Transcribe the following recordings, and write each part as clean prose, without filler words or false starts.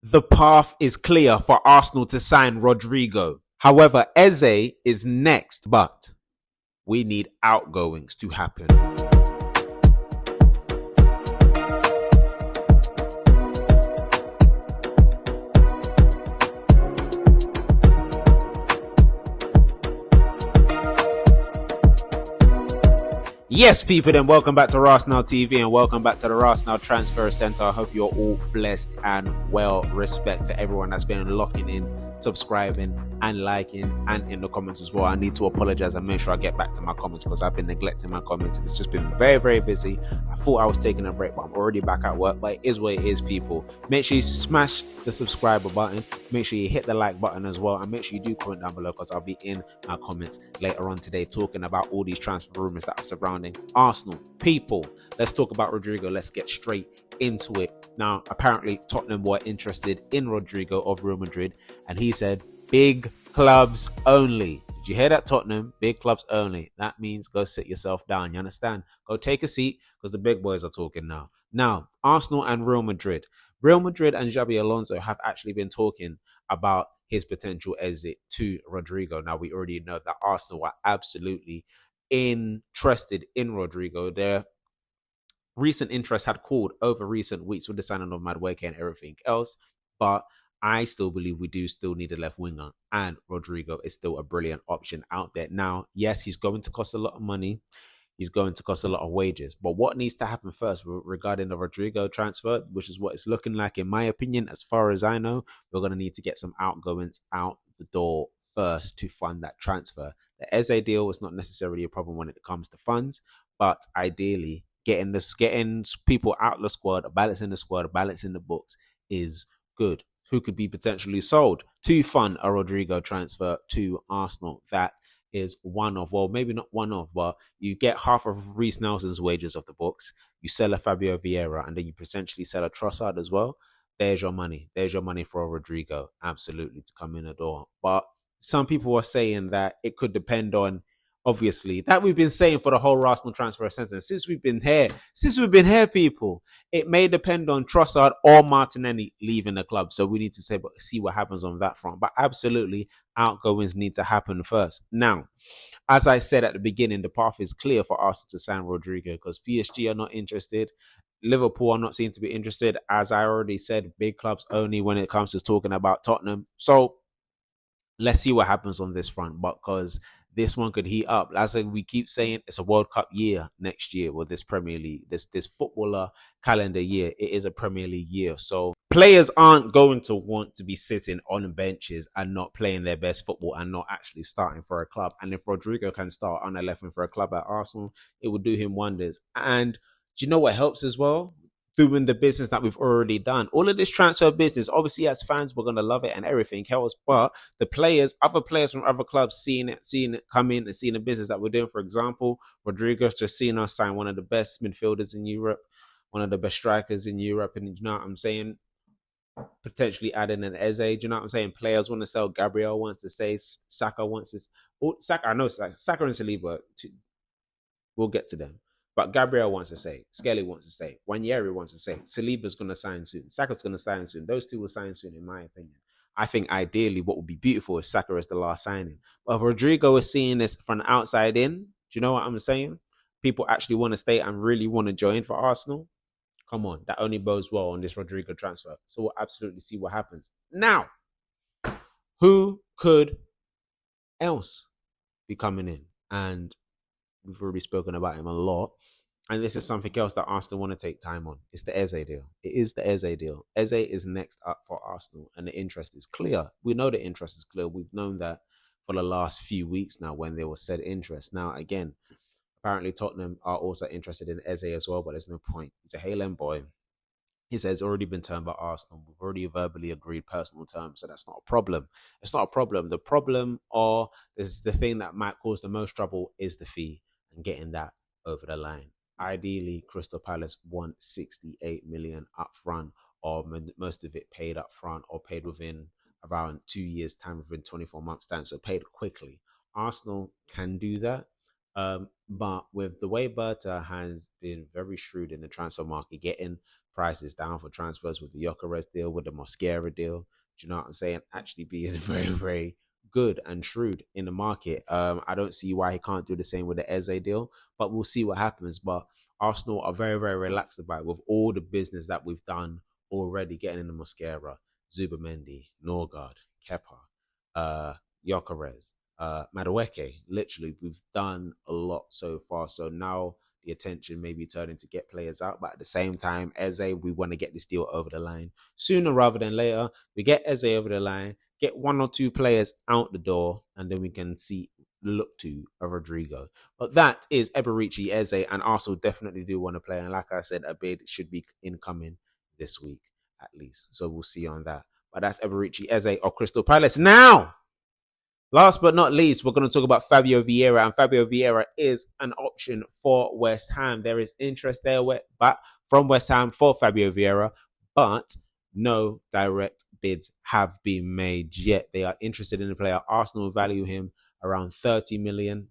The path is clear for Arsenal to sign Rodrygo. However, Eze is next, but we need outgoings to happen. Yes, people, then welcome back to RASenal TV and welcome back to the RASenal Transfer Center. I hope you're all blessed and well. Respect to everyone that's been locking in, subscribing and liking, and in the comments as well. I need to apologize and make sure I get back to my comments because I've been neglecting my comments. It's just been very, very busy. I thought I was taking a break, but I'm already back at work. But it is what it is, people. Make sure you smash the subscriber button. Make sure you hit the like button as well, and make sure you do comment down below because I'll be in my comments later on today talking about all these transfer rumors that are surrounding Arsenal. People, let's talk about Rodrygo. Let's get straight into it. Now, apparently Tottenham were interested in Rodrygo of Real Madrid, and he said big clubs only. Did you hear that, Tottenham? Big clubs only. That means go sit yourself down. You understand? Go take a seat because the big boys are talking now. Now, Arsenal and Real Madrid. Real Madrid and Xabi Alonso have actually been talking about his potential exit to Rodrygo. Now, we already know that Arsenal are absolutely interested in Rodrygo. Their recent interest had cooled over recent weeks with the signing of Madueke and everything else, but I still believe we do still need a left winger, and Rodrygo is still a brilliant option out there. Now, yes, he's going to cost a lot of money. He's going to cost a lot of wages. But what needs to happen first regarding the Rodrygo transfer, which is what it's looking like, in my opinion, as far as I know, we're going to need to get some outgoings out the door first to fund that transfer. The Eze deal was not necessarily a problem when it comes to funds, but ideally, getting people out of the squad, balancing the books is good. Who could be potentially sold to fund a Rodrygo transfer to Arsenal? That is one of, well, maybe not one of, but you get half of Reece Nelson's wages off the books. You sell a Fabio Vieira, and then you potentially sell a Trossard as well. There's your money. There's your money for a Rodrygo, absolutely, to come in the door. But some people are saying that it could depend on, obviously, that we've been saying for the whole Arsenal transfer sentence since we've been here, people. It may depend on Trossard or Martinelli leaving the club, so we need to see what happens on that front. But absolutely, outgoings need to happen first. Now, as I said at the beginning, the path is clear for Arsenal to sign Rodrygo because PSG are not interested. Liverpool are not seen to be interested. As I already said, big clubs only when it comes to talking about Tottenham. So let's see what happens on this front, because this one could heat up. As we keep saying, it's a World Cup year next year with this Premier League, this footballer calendar year. It is a Premier League year, so players aren't going to want to be sitting on benches and not playing their best football and not actually starting for a club. And if Rodrygo can start on 11 for a club at Arsenal, it would do him wonders. And do you know what helps as well? Doing the business that we've already done. All of this transfer business, obviously as fans, we're going to love it and everything else. But the players, other players from other clubs seeing it come in and seeing the business that we're doing. For example, Rodrygo's just seen us sign one of the best midfielders in Europe, one of the best strikers in Europe. And you know what I'm saying? Potentially adding an Eze. Do you know what I'm saying? Players want to sell. Gabriel wants to say. Saka wants to. Saka, I know Saka and Saliba. We'll get to them. But Gabriel wants to say, Skelly wants to say, Wanyeri wants to say, Saliba's going to sign soon, Saka's going to sign soon. Those two will sign soon, in my opinion. I think ideally what would be beautiful is Saka as the last signing. But if Rodrygo is seeing this from the outside in, do you know what I'm saying? People actually want to stay and really want to join for Arsenal. Come on, that only bodes well on this Rodrygo transfer. So we'll absolutely see what happens. Now, who could else be coming in? And we've already spoken about him a lot. And this is something else that Arsenal want to take time on. It's the Eze deal. It is the Eze deal. Eze is next up for Arsenal, and the interest is clear. We know the interest is clear. We've known that for the last few weeks now when there was said interest. Now, again, apparently Tottenham are also interested in Eze as well, but there's no point. He's a Highland boy. He says it's already been turned by Arsenal. We've already verbally agreed personal terms, so that's not a problem. It's not a problem. The problem, or is the thing that might cause the most trouble, is the fee and getting that over the line. Ideally, Crystal Palace want 68 million up front, or most of it paid up front, or paid within around 2 years' time, within 24 months' time, so paid quickly. Arsenal can do that. But with the way Berta has been very shrewd in the transfer market, getting prices down for transfers with the Gyökeres deal, with the Mosquera deal. Do you know what I'm saying? Actually being very, very good and shrewd in the market. I don't see why he can't do the same with the Eze deal, but we'll see what happens. But Arsenal are very, very relaxed about it with all the business that we've done already, getting in the Mosquera, Zubamendi, Norgard, Kepa, Gyökeres, Madueke. Literally, we've done a lot so far. So now the attention may be turning to get players out, but at the same time, Eze, we want to get this deal over the line sooner rather than later. We get Eze over the line, get 1 or 2 players out the door, and then we can look to a Rodrygo. But that is Eberici, Eze, and Arsenal definitely do want to play. And like I said, a bid should be incoming this week at least. So we'll see on that. But that's Eberici, Eze, or Crystal Palace. Now, last but not least, we're going to talk about Fabio Vieira, and Fabio Vieira is an option for West Ham. There is interest there from West Ham for Fabio Vieira, but no direct bids have been made yet. They are interested in the player. Arsenal value him around 30 million,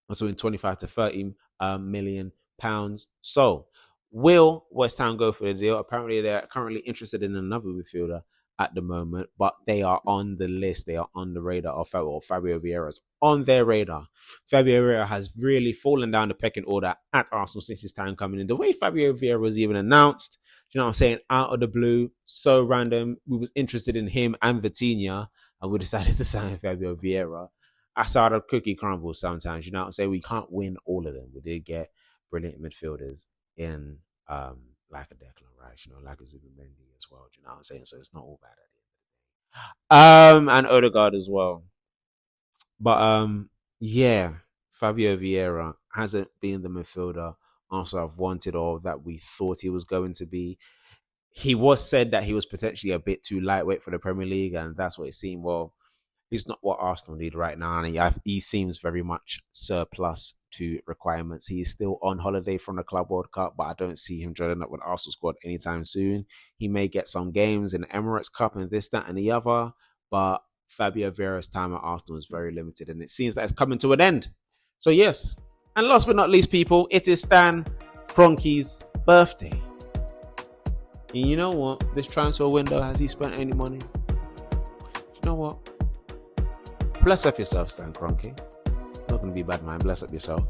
between 25 to 30 million pounds. So, will West Ham go for the deal? Apparently, they're currently interested in another midfielder at the moment, but they are on the list. They are on the radar of Fabio Vieira's on their radar. Fabio Vieira has really fallen down the pecking order at Arsenal since his time coming in. The way Fabio Vieira was even announced, you know what I'm saying, out of the blue, so random. We was interested in him and Vitinha, and we decided to sign Fabio Vieira. I saw the cookie crumble sometimes, you know what I'm saying? We can't win all of them. We did get brilliant midfielders in like a Declan Rice, like a Zubamendi as well. Do you know what I'm saying? So it's not all bad at the end of the day. And Odegaard as well. But yeah, Fabio Vieira hasn't been the midfielder also I've wanted or that we thought he was going to be. He was said that he was potentially a bit too lightweight for the Premier League, and that's what it seemed. Well, he's not what Arsenal need right now, and he seems very much surplus to requirements. He is still on holiday from the Club World Cup, but I don't see him joining up with Arsenal squad anytime soon. He may get some games in the Emirates Cup and this, that, and the other, but Fabio Vieira's time at Arsenal is very limited, and it seems that it's coming to an end. So yes, and last but not least, people, it is Stan Kroenke's birthday. And you know what? This transfer window, has he spent any money? You know what? Bless up yourself, Stan Kroenke. Not going to be bad, man. Bless up yourself.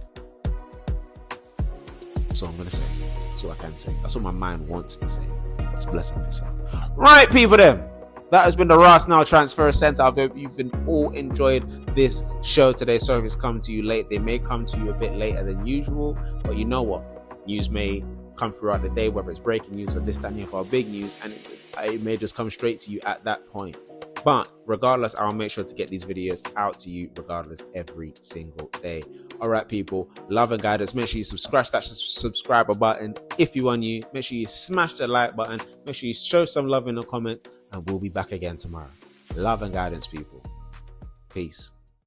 That's what I'm going to say. That's what I can say. That's what my mind wants to say. Just bless up yourself. Right, people, then. That has been the RASenal Transfer Center. I hope you've all enjoyed this show today. Sorry if it's come to you late. They may come to you a bit later than usual. But you know what? News may come throughout the day, whether it's breaking news or this, that, and the other, big news. And it may just come straight to you at that point. But regardless, I'll make sure to get these videos out to you regardless every single day. All right, people, love and guidance. Make sure you subscribe that subscriber button if you are new. Make sure you smash the like button. Make sure you show some love in the comments, and we'll be back again tomorrow. Love and guidance, people. Peace.